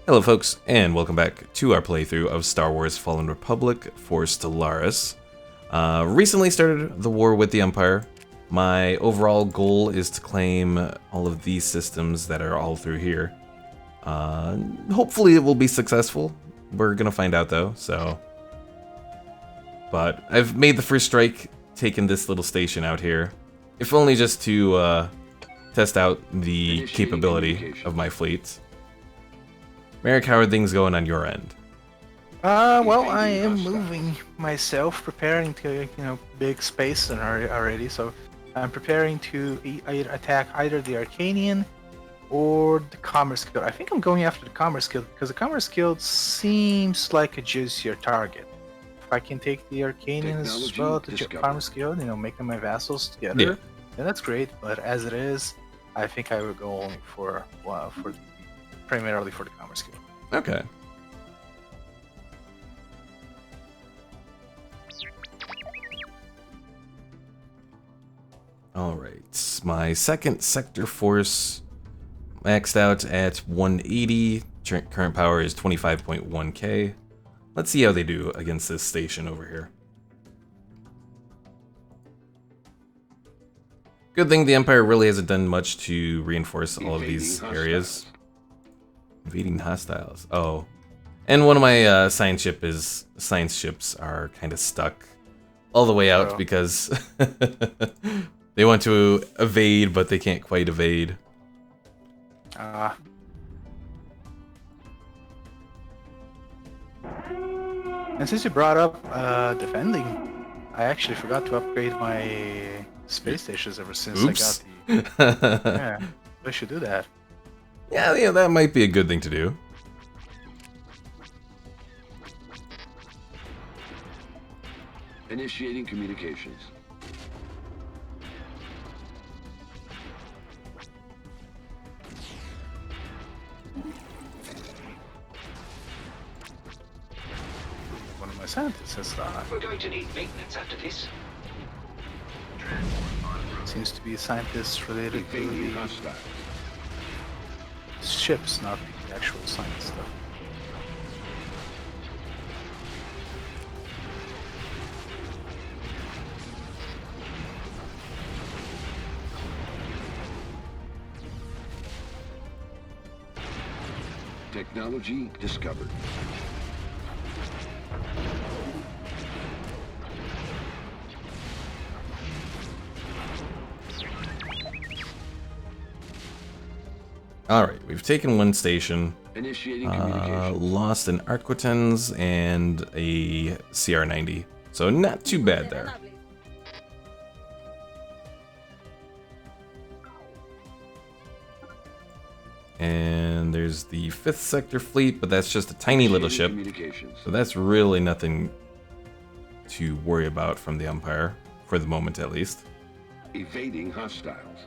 Hello folks, and welcome back to our playthrough of Star Wars Fallen Republic for Stellaris. Recently started the war with the Empire. My overall goal is to claim all of these systems that are all through here. Hopefully it will be successful. We're gonna find out though, so... But I've made the first strike, taken this little station out here. If only just to test out the capability of my fleet. Merak, how are things going on your end? Well, I am moving myself, preparing to, big space already. So I'm preparing to attack either the Arcanian or the Commerce Guild. I think I'm going after the Commerce Guild because the Commerce Guild seems like a juicier target. If I can take the Arcanians as well to the Commerce Guild, make them my vassals together, then that's great. But as it is, I think I would go only primarily for the Commerce Guild. Okay. Alright, my second sector force maxed out at 180. Current power is 25.1k. Let's see how they do against this station over here. Good thing the Empire really hasn't done much to reinforce all of these areas. Invading hostiles. Oh. And one of my science ships are kind of stuck all the way out because they want to evade, but they can't quite evade. And since you brought up defending, I actually forgot to upgrade my space stations ever since Oops. I got the... Yeah, I should do that. Yeah, that might be a good thing to do. Initiating communications. One of my scientists has We're going to need maintenance after this. seems to be a scientist related to Evading the hostiles. ships, not the actual science stuff. Technology discovered. Alright, we've taken one station. Initiating communications. Lost an Arquitens and a CR-90. So not too bad there. And there's the 5th Sector fleet, but that's just a tiny little ship. Communications. So that's really nothing to worry about from the Empire, for the moment at least. Evading hostiles.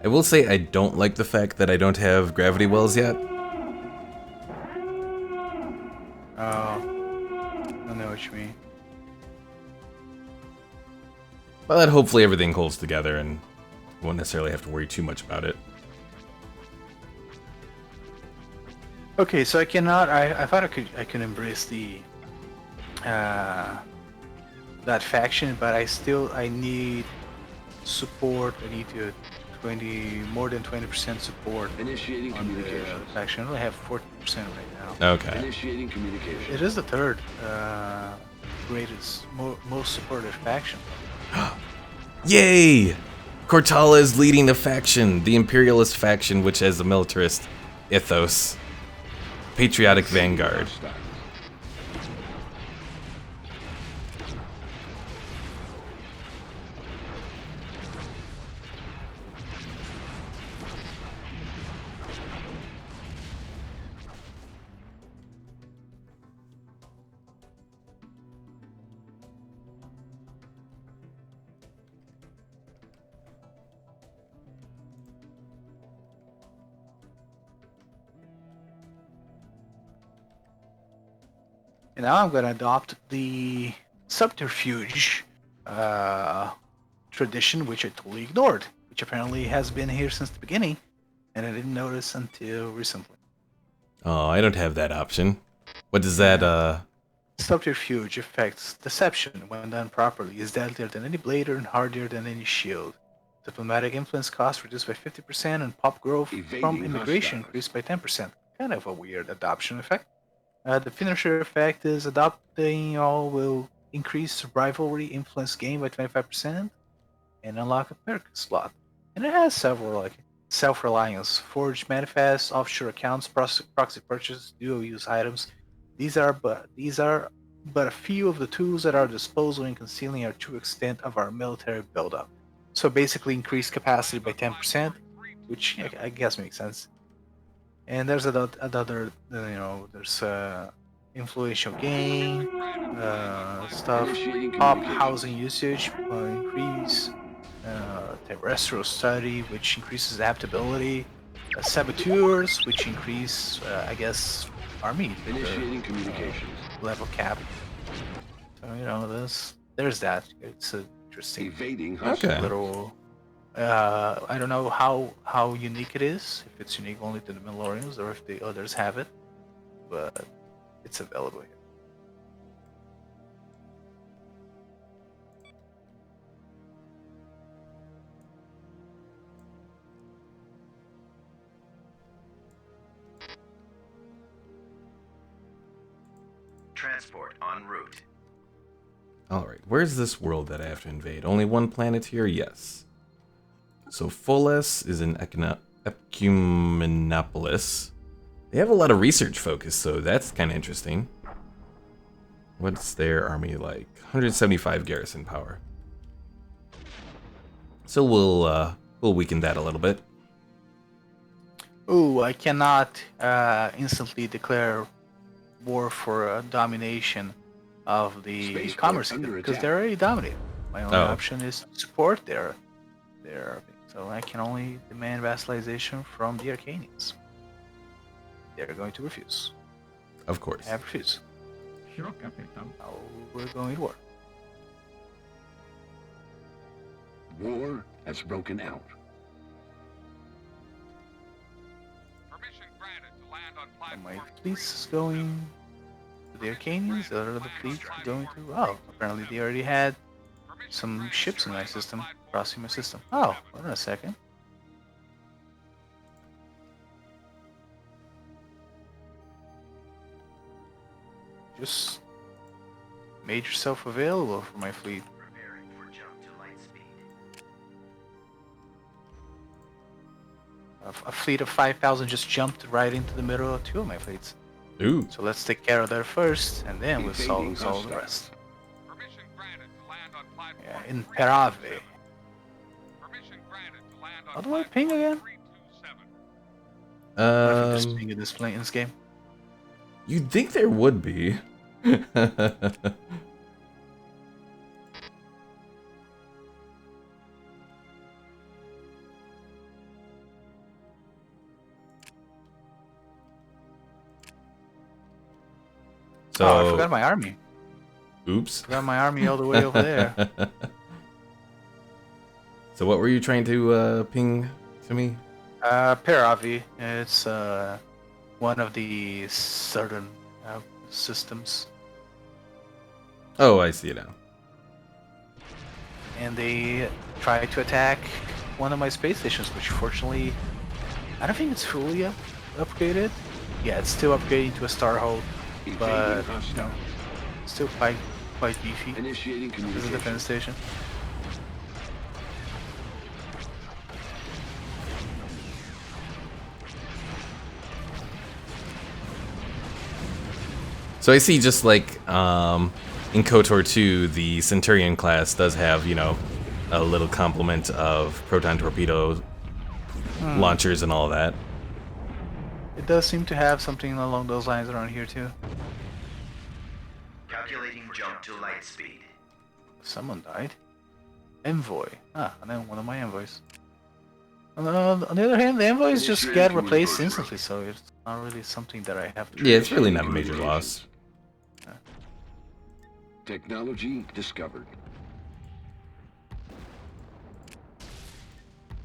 I will say I don't like the fact that I don't have gravity wells yet. I know what you mean. But hopefully everything holds together and won't necessarily have to worry too much about it. Okay, so I cannot. I thought I could embrace the that faction, but I need support. I need to more than 20% support Initiating on the communications. faction. I only have 40% right now. Okay. Initiating communications. It is the third greatest, most supportive faction. Yay! Cortala is leading the faction, the Imperialist faction, which has a militarist ethos. Patriotic Vanguard. Hostiles. And now I'm going to adopt the subterfuge tradition, which I totally ignored, which apparently has been here since the beginning. and I didn't notice until recently. Oh, I don't have that option. What does that, Subterfuge affects deception when done properly, is deadlier than any blade and hardier than any shield. Diplomatic influence cost reduced by 50% and pop growth from Evading immigration hostiles. increased by 10%. Kind of a weird adoption effect. The finisher effect is adopting all will increase rivalry influence gain by 25% and unlock a perk slot. And it has several like self-reliance, forged manifest, offshore accounts, proxy purchase, dual use items. These are but a few of the tools at our disposal in concealing our true extent of our military buildup. So basically increase capacity by 10%, which I guess makes sense. And there's another, there's influential gain, stuff, Initiating pop communication. housing usage, increase, terrestrial study, which increases adaptability, saboteurs, which increase, I guess, army Initiating communications. level cap. So there's that. It's interesting Evading Okay. hostiles. little. I don't know how unique it is. If it's unique only to the Mandalorians or if the others have it, but it's available here. Transport en route. Alright, where's this world that I have to invade? Only one planet here? Yes. So Foles is in Ecumenopolis. They have a lot of research focus, so that's kind of interesting. What's their army like? 175 garrison power. So we'll weaken that a little bit. Ooh, I cannot instantly declare war for domination of the Spaceport commerce under because attack. they're already dominated. My only Oh. option is to support their so I can only demand vassalization from the Arcanians. They're going to refuse. Of course. I have refused. Sure, Captain. Now we're going to war. War has broken out. Permission granted to land on And my platform fleet is going to the Arcanians. The other fleet is going to. Oh, apparently they already had some ships in my system, crossing my system. Oh, hold on a second. Just made yourself available for my fleet. Preparing for jump to light speed. A fleet of 5,000 just jumped right into the middle of two of my fleets. Ooh. So let's take care of that first, and then we'll Evading solve the hostiles. rest. Permission granted to land on platform Yeah, in 327. Perave. Permission granted to land on How do I ping platform again? 327. What if you just Um, ping in this game? you'd think there would be. So, Oh, I forgot my army. oops. Forgot my army all the way over there. So what were you trying to ping to me? Paravi. It's one of the certain systems, Oh, I see it now. and they tried to attack one of my space stations, which fortunately, I don't think it's fully upgraded. Yeah, it's still upgrading to a star hold, but Evading hostiles. still quite beefy. Initiating This is a communication. defense station. So I see just like in KOTOR 2, the Centurion class does have, a little complement of proton torpedo launchers and all that. It does seem to have something along those lines around here too. Calculating jump to light speed. Someone died. Envoy. Ah, and then one of my envoys. On the other hand, the envoys just get replaced instantly, so it's not really something that I have to. Yeah, it's really not a major loss. Technology discovered.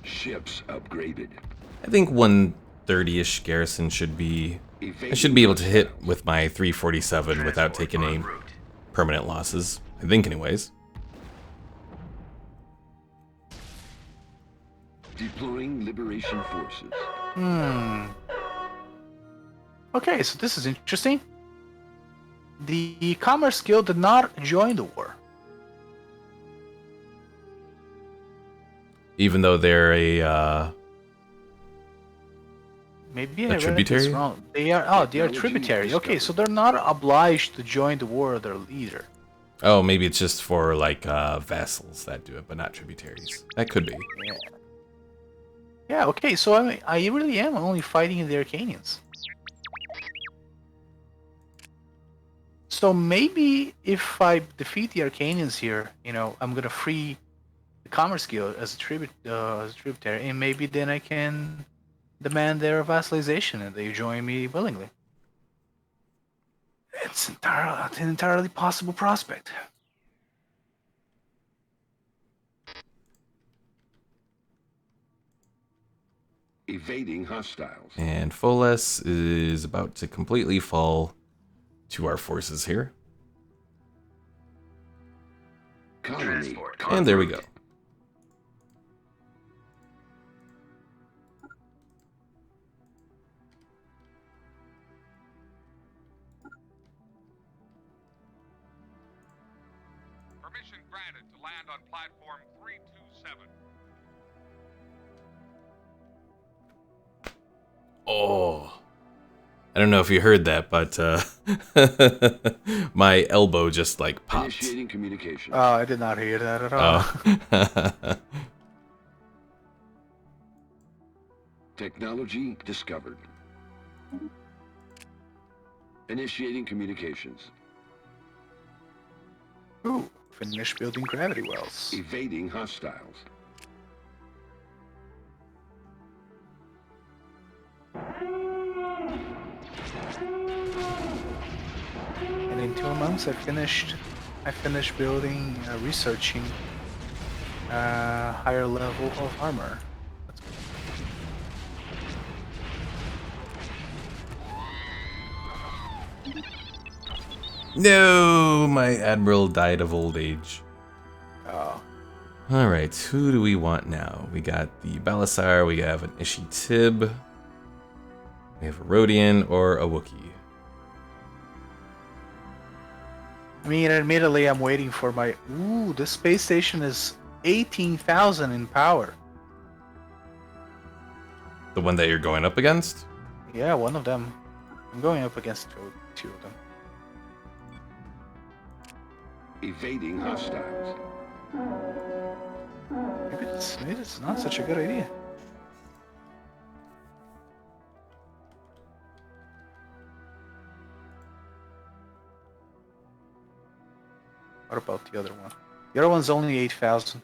Ships upgraded. I think 130-ish garrison should be... I should be able to hit with my 347 without taking any permanent losses. I think anyways. Deploying liberation forces. Okay, so this is interesting. The Commerce Guild did not join the war. Even though they're a Maybe I read tributary? this wrong. They are tributary. Okay, so they're not obliged to join the war of their leader. Oh, maybe it's just for like vassals that do it, but not tributaries. That could be. Yeah. Yeah. Okay, so I really am only fighting the Arcanians. So maybe if I defeat the Arcanians here, you know, I'm gonna free the Commerce Guild as a tributary, and maybe then I can demand their vassalization, and they join me willingly. It's an entirely possible prospect. Evading hostiles. And Foles is about to completely fall to our forces here. Colony. Transport. And there we go. Permission granted to land on platform 327. Oh. I don't know if you heard that, but my elbow just like popped. Initiating communication. Oh, I did not hear that at all. Oh. Technology discovered. Initiating communications. Ooh, finish building gravity wells. Evading hostiles. And in 2 months, I finished building, researching higher level of armor. No, my admiral died of old age. Oh, All right, who do we want now? We got the Balasar, we have an Ishi-Tib, we have a Rodian or a Wookiee. I mean, admittedly, I'm waiting for my. Ooh, this space station is 18,000 in power. The one that you're going up against? Yeah, one of them. I'm going up against two of them. Evading hostiles. Maybe it's not such a good idea. What about the other one? The other one's only 8,000.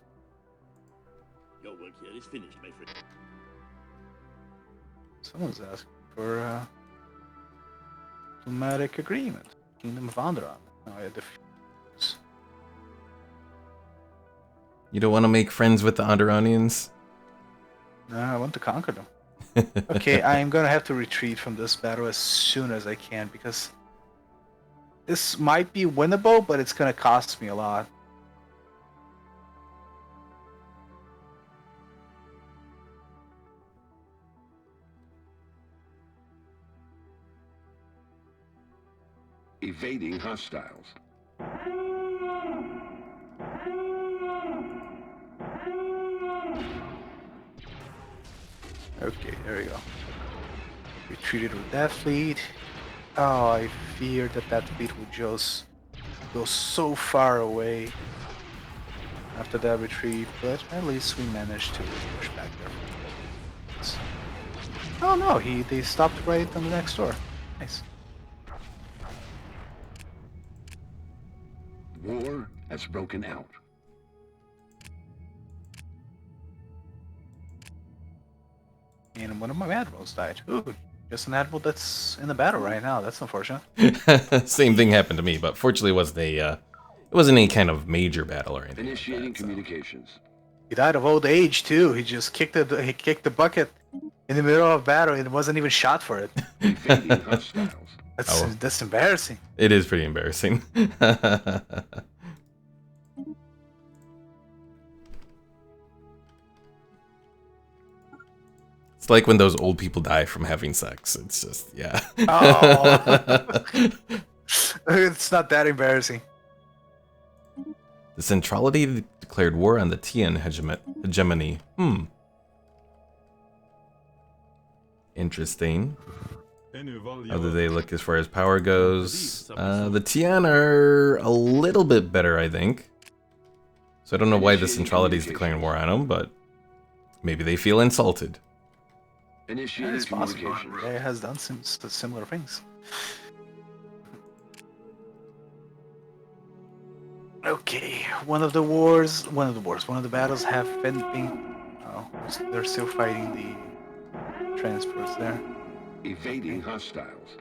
Your work here is finished, my friend. Someone's asking for a diplomatic agreement. Kingdom of Onderon. No, I had defuse. You don't want to make friends with the Onderonians? No, I want to conquer them. Okay, I am gonna have to retreat from this battle as soon as I can because this might be winnable, but it's gonna cost me a lot. Evading hostiles. Okay, there we go. Retreated with that fleet. Oh, I feared that fleet would just go so far away after that retreat, but at least we managed to push back there. Oh no, they stopped right on the next door. Nice. War has broken out. And one of my admirals died. Ooh, just an admiral that's in the battle right now. That's unfortunate. Same thing happened to me, but fortunately it wasn't any kind of major battle or anything. Initiating like that, so. communications. He died of old age too. He just kicked the bucket in the middle of battle, it wasn't even shot for it. Evading hostiles. That's embarrassing. It is pretty embarrassing. It's like when those old people die from having sex. It's just, yeah. Oh. It's not that embarrassing. The Centrality declared war on the Tian hegemony. Interesting. How do they look as far as power goes? The Tian are a little bit better, I think. So I don't know why the Centrality is declaring war on them, but maybe they feel insulted. Initiating It's possible. communications. It has done some similar things. Okay, one of the battles have been. Oh, they're still fighting the transports there. Evading hostiles.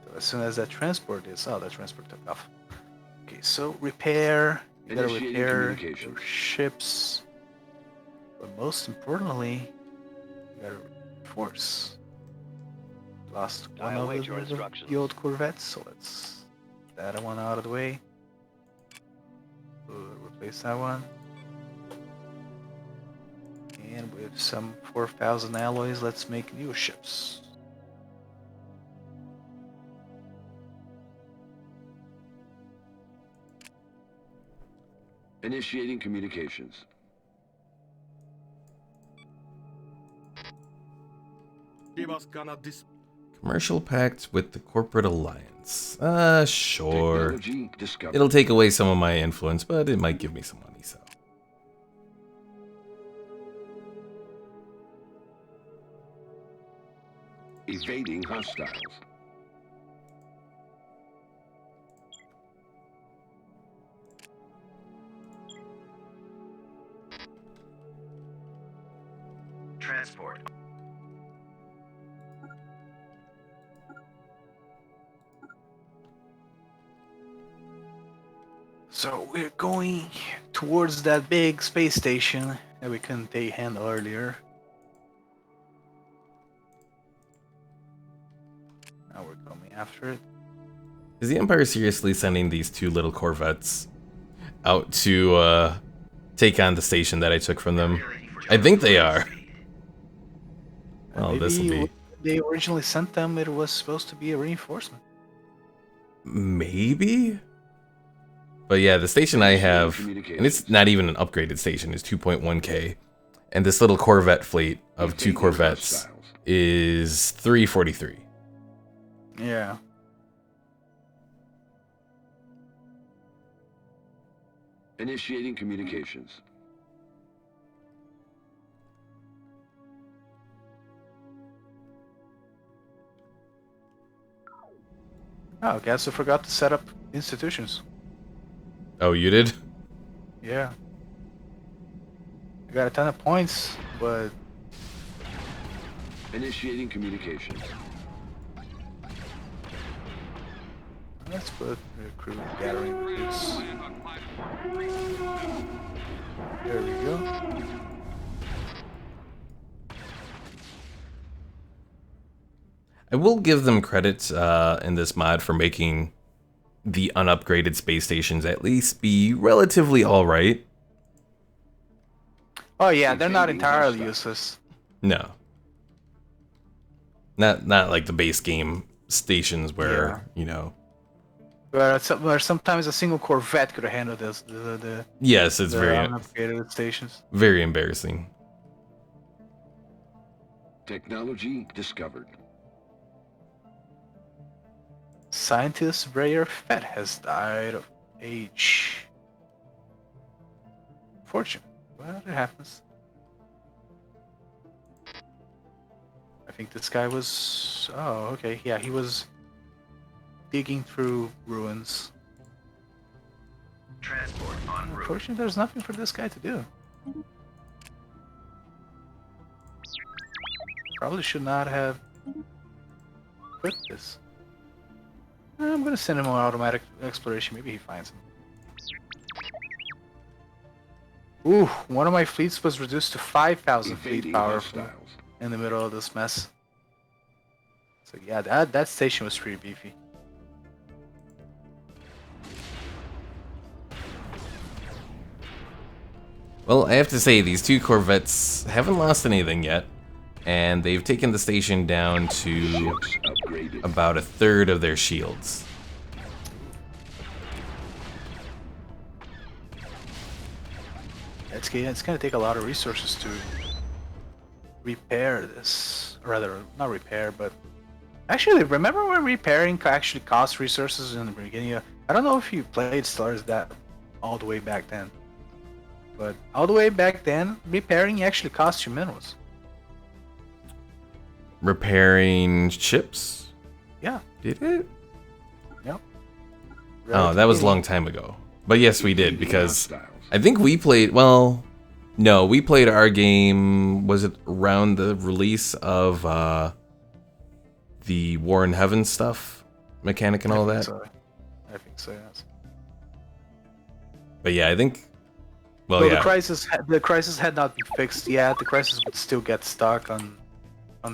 So as soon as that transport took off. Okay, so repair. You gotta Initiating repair communications. your ships. But most importantly, you gotta reinforce. Lost one I of await your the instructions. old corvettes, so let's get that one out of the way. Replace that one. And with some 4,000 alloys, let's make new ships. Initiating communications. Commercial pact with the corporate alliance. Sure. Technology discovered. It'll take away some of my influence, but it might give me some money, so. Evading hostiles. Transport. So we're going towards that big space station that we couldn't handle earlier. Now we're coming after it. Is the Empire seriously sending these two little corvettes out to take on the station that I took from them? I think they are. Well, this will Maybe be... they originally sent them, it was supposed to be a reinforcement. Maybe? But yeah, the station I have, and it's not even an upgraded station, it's 2.1k. And this little Corvette fleet of two Evading Corvettes hostiles. is 343. Yeah. Initiating communications. Oh, guess I forgot to set up institutions. Oh, you did? Yeah. I got a ton of points, but Initiating communications. let's put recruit gathering recruits. Land on platform 327. There we go. I will give them credit in this mod for making the unupgraded space stations at least be relatively alright. Oh yeah, they're not Evading entirely hostile. useless. No. Not like the base game stations where, Yeah. you know... Where sometimes a single Corvette could handle this. The Yes, it's very unupgraded stations. very embarrassing. Technology discovered. Scientist Brayer Fett has died of age. Fortune. Well, it happens. I think this guy was... Oh, okay. Yeah, he was digging through ruins. Transport en route. Unfortunately, there's nothing for this guy to do. Probably should not have equipped this. I'm gonna send him on automatic exploration. Maybe he finds him. Ooh, one of my fleets was reduced to 5,000 fleet Evading power hostiles. in the middle of this mess. So yeah, that station was pretty beefy. Well, I have to say, these two corvettes haven't lost anything yet, and they've taken the station down to Ships upgraded. about a third of their shields. It's gonna take a lot of resources to repair this. Or rather, not repair, but actually, remember when repairing actually cost resources in the beginning? I don't know if you played Stellaris that all the way back then, but all the way back then, repairing actually cost you minerals. Repairing ships? Yeah. Did it? Yep. Oh, that was a long time ago. But yes, we did, because I think we played, well, no, we played our game, was it around the release of the War in Heaven stuff? Mechanic and all that? So. I think so, yes. But yeah, I think, well, Well, yeah. the crisis had not been fixed yet. The crisis would still get stuck on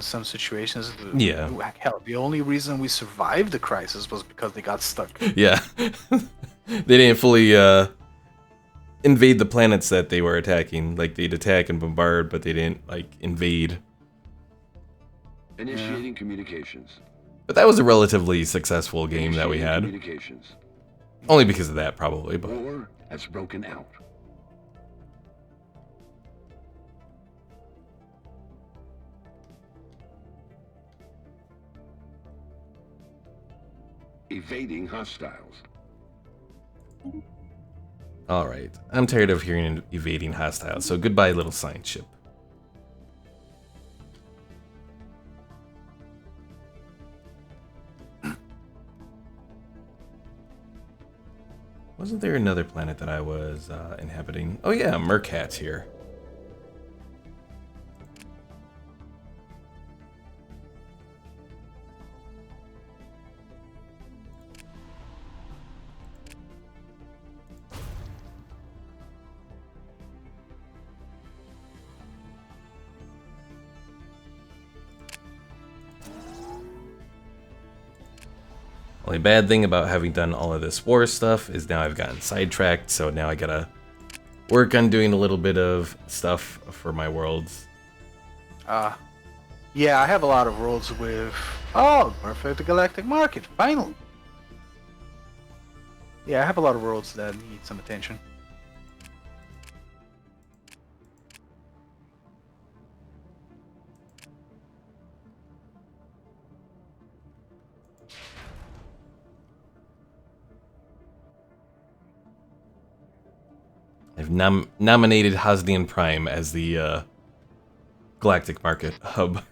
some situations. Yeah. Hell, the only reason we survived the crisis was because they got stuck. Yeah. They didn't fully invade the planets that they were attacking. Like, they'd attack and bombard, but they didn't, like, invade. Initiating communications. But that was a relatively successful game that we Initiating had. Communications. Only because of that, probably, but... War has broken out. Evading hostiles. Alright, I'm tired of hearing evading hostiles, so goodbye, little science ship. Wasn't there another planet that I was inhabiting? Oh yeah, Merak's here. Only bad thing about having done all of this war stuff is now I've gotten sidetracked, so now I gotta work on doing a little bit of stuff for my worlds. Yeah, I have a lot of worlds with... Oh, perfect, the Galactic Market, finally! Yeah, I have a lot of worlds that need some attention. I've nominated Hosnian Prime as the Galactic Market hub.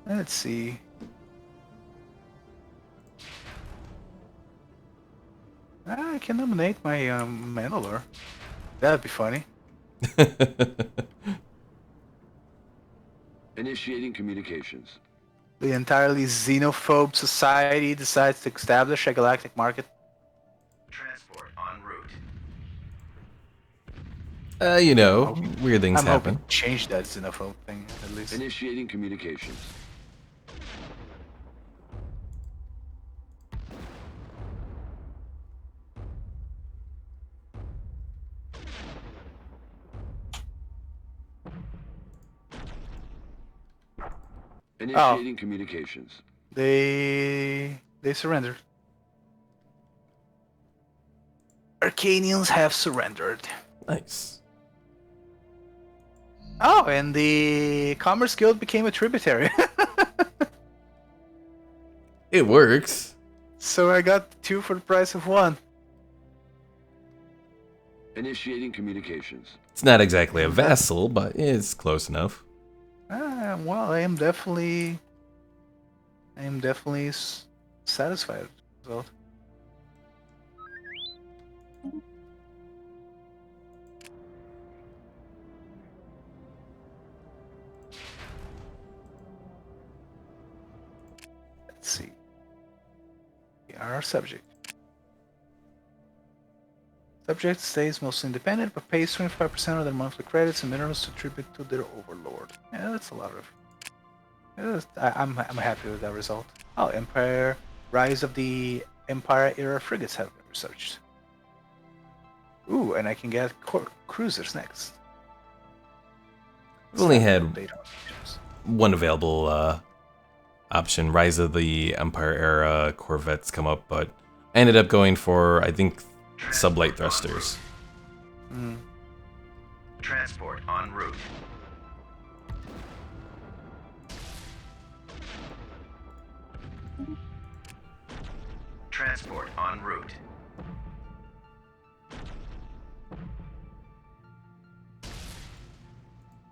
Let's see. I can nominate my Mandalore. That'd be funny. Initiating communications. The entirely xenophobe society decides to establish a galactic market. Transport en route. You know, weird things I'm happen. hoping to change that xenophobe thing, at least. Initiating communications. Initiating communications. They surrendered. Arcanians have surrendered. Nice. Oh, and the Commerce Guild became a tributary. It works. So I got 2 for the price of 1. Initiating communications. It's not exactly a vassal, but it's close enough. Well, I am definitely satisfied with the result. Let's see. We are our subject. Subject stays mostly independent, but pays 25% of their monthly credits and minerals to tribute to their overlord. Yeah, that's a lot of. I'm happy with that result. Oh, Empire, Rise of the Empire era frigates have been researched. Ooh, and I can get cruisers next. We've only had Update on features. one available option, Rise of the Empire era corvettes come up, but I ended up going for, I think, sublight thrusters. Transport en route. Transport en route.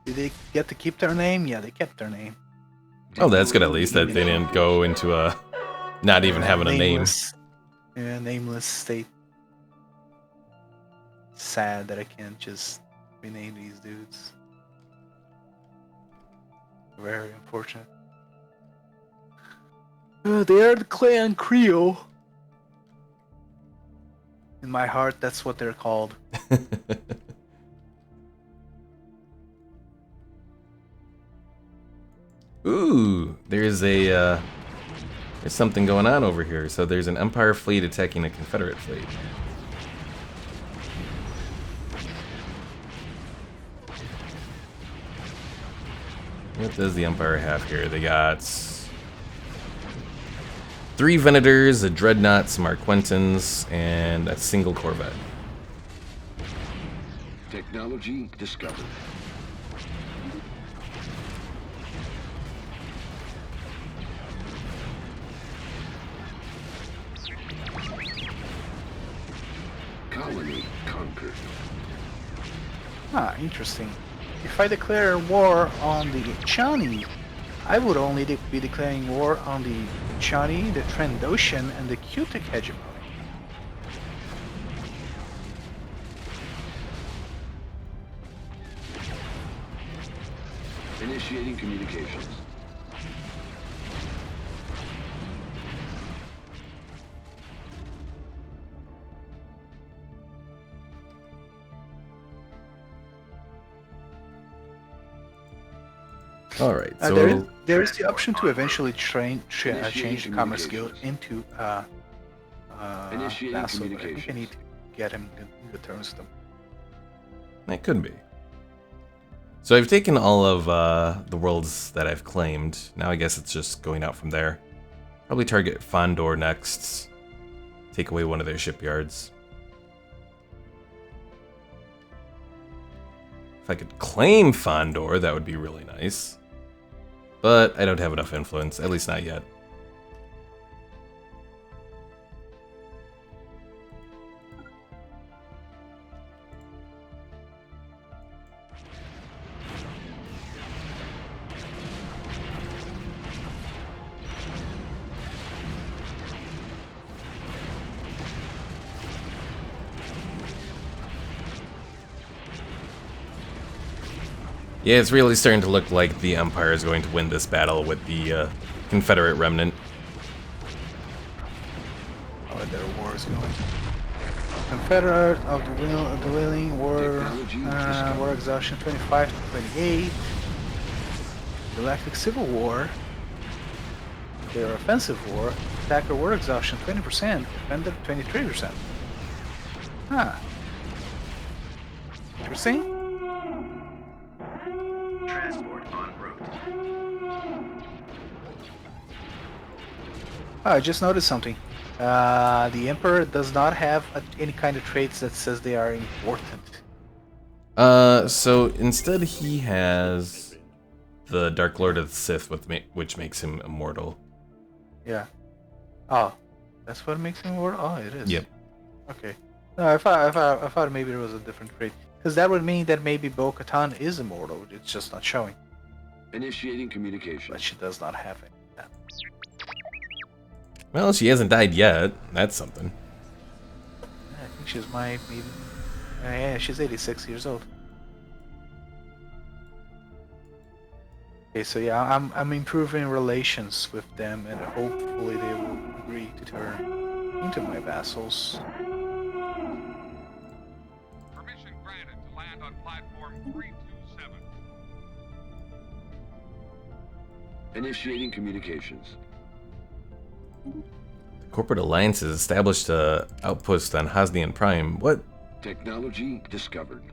Did they get to keep their name? Yeah, they kept their name. Oh, that's good at least that they didn't go into a not even having a name. Nameless. Yeah, nameless state. Sad that I can't just rename these dudes. Very unfortunate. They are the Clan Creole. In my heart, that's what they're called. Ooh, there's something going on over here. So there's an Empire fleet attacking a Confederate fleet. What does the Empire have here? They got 3 Venators, a Dreadnought, some Arquentins, and a single Corvette. Technology discovered. Colony conquered. Ah, interesting. If I declare war on the Chani, I would only be declaring war on the Chani, the Trandoshan, and the Cutic hegemony. Initiating communications. All right, so there is the option to eventually change the Commerce Guild into Initiating vassal, but I think I communications. need to get him in good terms with them. that could be. So I've taken all of the worlds that I've claimed. Now I guess it's just going out from there. Probably target Fondor next. Take away one of their shipyards. If I could claim Fondor, that would be really nice. But I don't have enough influence, at least not yet. Yeah, it's really starting to look like the Empire is going to win this battle with the Confederate remnant. Oh, their war is going. Confederate of the Willing War, War Exhaustion 25 to 28. Galactic Civil War. Their Offensive War. Attacker War Exhaustion 20%. Defender 23%. Huh. Interesting. Transport en route. Oh, I just noticed something. The Emperor does not have any kind of traits that says they are important. So instead he has the Dark Lord of the Sith, which makes him immortal. Yeah. Oh, that's what makes him immortal? Oh, it is. Yep. Okay. No, I thought maybe there was a different trait. Because that would mean that maybe Bo-Katan is immortal. It's just not showing. Initiating communications. But she does not have it. Well, she hasn't died yet. That's something. I think she's maybe. Yeah, she's 86 years old. Okay, so yeah, I'm improving relations with them, and hopefully they will agree to turn into my vassals. Initiating communications. Corporate Alliance has established a outpost on Hosnian Prime. What? Technology discovered.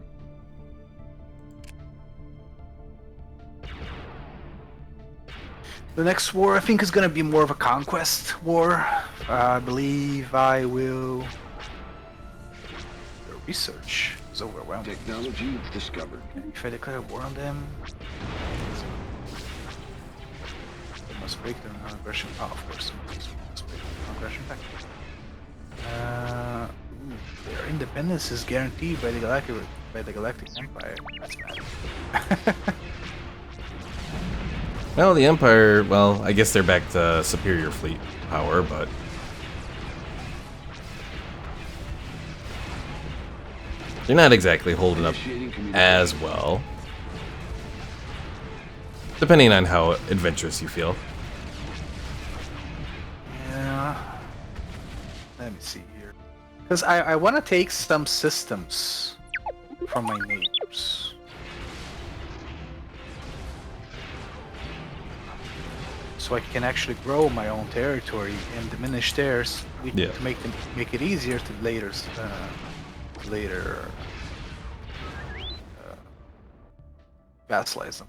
The next war, I think, is going to be more of a conquest war. I believe I will... The research is overwhelming. Technology discovered. If I declare war on them... They must break their non-aggression... Oh, of course. They must break their non-aggression pact. Their independence is guaranteed by the Galactic Empire. That's bad. Well, the Empire, well, I guess they're back to superior fleet power, but... They're not exactly holding up as well. Depending on how adventurous you feel. Yeah. Let me see here. Because I want to take some systems from my neighbors. So I can actually grow my own territory and diminish theirs Yeah. to make it easier to later vassalize them.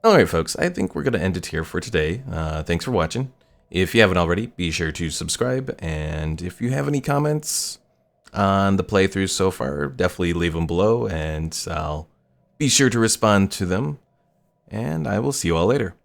Alright folks, I think we're going to end it here for today. Thanks for watching. If you haven't already, be sure to subscribe, and if you have any comments on the playthrough so far, definitely leave them below, and I'll be sure to respond to them, and I will see you all later.